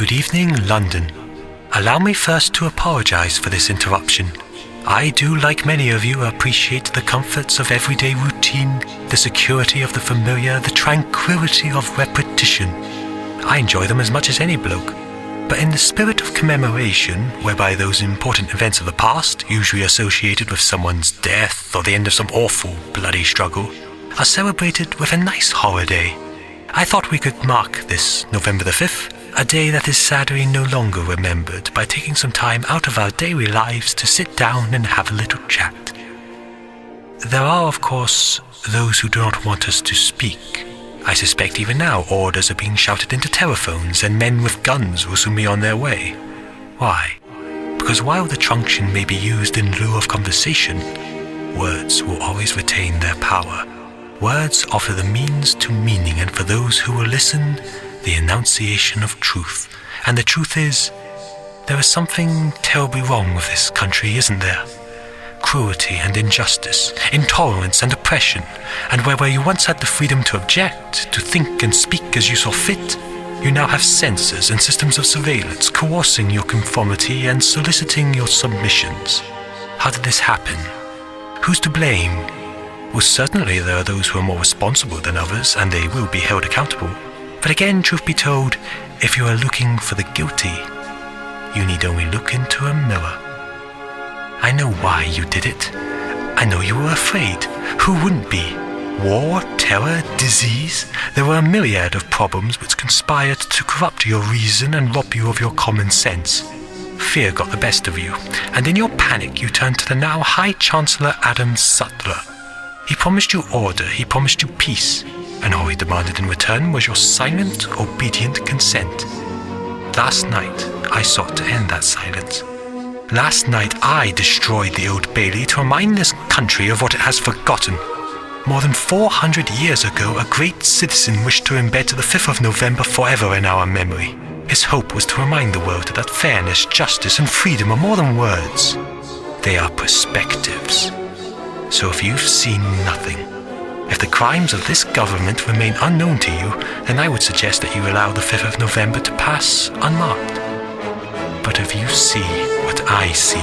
Good evening, London. Allow me first to apologize for this interruption. I do, like many of you, appreciate the comforts of everyday routine, the security of the familiar, the tranquility of repetition. I enjoy them as much as any bloke. But in the spirit of commemoration, whereby those important events of the past, usually associated with someone's death or the end of some awful, bloody struggle, are celebrated with a nice holiday, I thought we could mark this November the 5th, a day that is sadly no longer remembered, by taking some time out of our daily lives to sit down and have a little chat. There are, of course, those who do not want us to speak. I suspect even now orders are being shouted into telephones and men with guns will soon be on their way. Why? Because while the truncheon may be used in lieu of conversation, words will always retain their power. Words offer the means to meaning, and for those who will listen, the enunciation of truth. And the truth is, there is something terribly wrong with this country, isn't there? Cruelty and injustice, intolerance and oppression, and where you once had the freedom to object, to think and speak as you saw fit, you now have censors and systems of surveillance coercing your conformity and soliciting your submissions. How did this happen? Who's to blame? Well, certainly there are those who are more responsible than others, and they will be held accountable. But again, truth be told, if you are looking for the guilty, you need only look into a mirror. I know why you did it. I know you were afraid. Who wouldn't be? War, terror, disease. There were a myriad of problems which conspired to corrupt your reason and rob you of your common sense. Fear got the best of you, and in your panic you turned to the now High Chancellor Adam Sutler. He promised you order, he promised you peace, and all he demanded in return was your silent, obedient consent. Last night, I sought to end that silence. Last night, I destroyed the Old Bailey to remind this country of what it has forgotten. More than 400 years ago, a great citizen wished to embed the 5th of November forever in our memory. His hope was to remind the world that fairness, justice, and freedom are more than words. They are perspectives. So if you've seen nothing, if the crimes of this government remain unknown to you, then I would suggest that you allow the 5th of November to pass unmarked. But if you see what I see,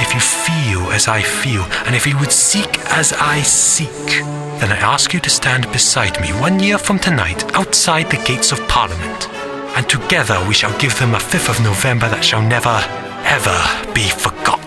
if you feel as I feel, and if you would seek as I seek, then I ask you to stand beside me 1 year from tonight outside the gates of Parliament, and together we shall give them a 5th of November that shall never, ever be forgotten.